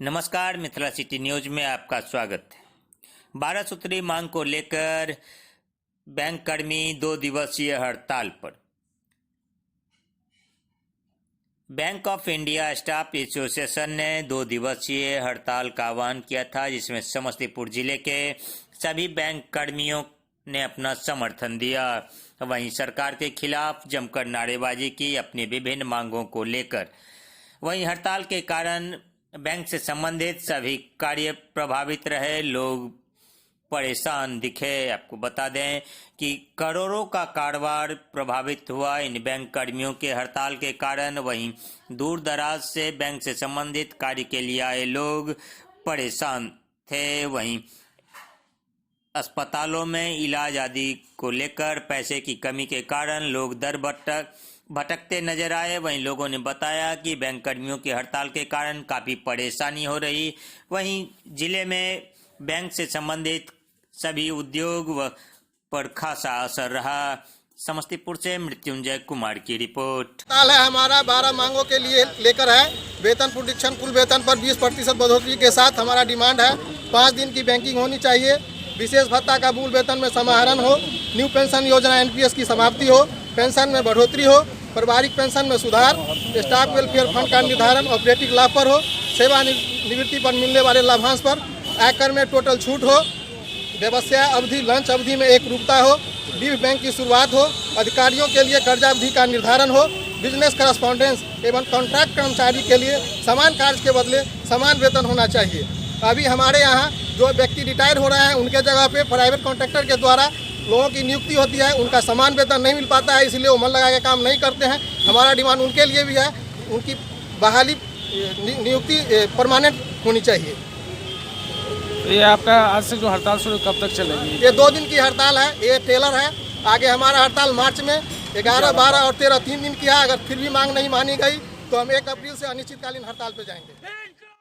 नमस्कार, Mithila city news में आपका स्वागत है। 12 सूत्री मांग को लेकर बैंक कर्मी 2 दिवसीय हड़ताल पर। Bank of India staff association ने 2 दिवसीय हड़ताल का आह्वान किया था, जिसमें समस्तीपुर जिले के सभी बैंक कर्मियों ने अपना समर्थन दिया। वहीं सरकार के खिलाफ जमकर नारेबाजी की अपनी विभिन्न मांगों को लेकर। वहीं हड़ताल के कारण बैंक से संबंधित सभी कार्य प्रभावित रहे, लोग परेशान दिखे। आपको बता दें कि करोड़ों का कारोबार प्रभावित हुआ इन बैंक कर्मियों के हड़ताल के कारण। वहीं दूर दराज से बैंक से संबंधित कार्य के लिए आए लोग परेशान थे। वहीं अस्पतालों में इलाज आदि को लेकर पैसे की कमी के कारण लोग दर भटकते नजर आए। वहीं लोगों ने बताया कि बैंक कर्मियों की हड़ताल के कारण काफ़ी परेशानी हो रही। वहीं जिले में बैंक से संबंधित सभी उद्योग पर खासा असर रहा। समस्तीपुर से मृत्युंजय कुमार की रिपोर्ट। हड़ताल है हमारा 12 मांगों के लिए लेकर है। वेतन प्रोडिक्शन कुल वेतन पर 20% बढ़ोतरी के साथ हमारा डिमांड है। 5 दिन की बैंकिंग होनी चाहिए। विशेष भत्ता का मूल वेतन में समाहरण हो। न्यू पेंशन योजना एनपीएस की समाप्ति हो। पेंशन में बढ़ोतरी हो। पारिवारिक पेंशन में सुधार। स्टाफ वेलफेयर फंड का निर्धारण ऑपरेटिव लाभ पर हो। सेवानिवृत्ति पर मिलने वाले लाभांश पर आयकर में टोटल छूट हो। व्यवसाय अवधि लंच अवधि में एक रूपता हो। लीव बैंक की शुरुआत हो। अधिकारियों के लिए कर्जा अवधि का निर्धारण हो। बिजनेस करस्पॉन्डेंस एवं कॉन्ट्रैक्ट कर्मचारी के लिए समान कार्य के बदले समान वेतन होना चाहिए। अभी हमारे यहाँ जो व्यक्ति रिटायर हो रहे हैं उनके जगह पे प्राइवेट कॉन्ट्रैक्टर के द्वारा लोगों की नियुक्ति होती है, उनका समान वेतन नहीं मिल पाता है, इसलिए वो मन लगा के काम नहीं करते हैं। हमारा डिमांड उनके लिए भी है, उनकी बहाली नियुक्ति परमानेंट होनी चाहिए। ये आपका आज से जो हड़ताल शुरू कब तक चलेगी? ये 2 दिन की हड़ताल है, ये टेलर है। आगे हमारा हड़ताल मार्च में 11, 12 और 13 3 दिन की है। अगर फिर भी मांग नहीं मानी गई तो हम 1 अप्रैल से अनिश्चितकालीन हड़ताल पे जाएंगे।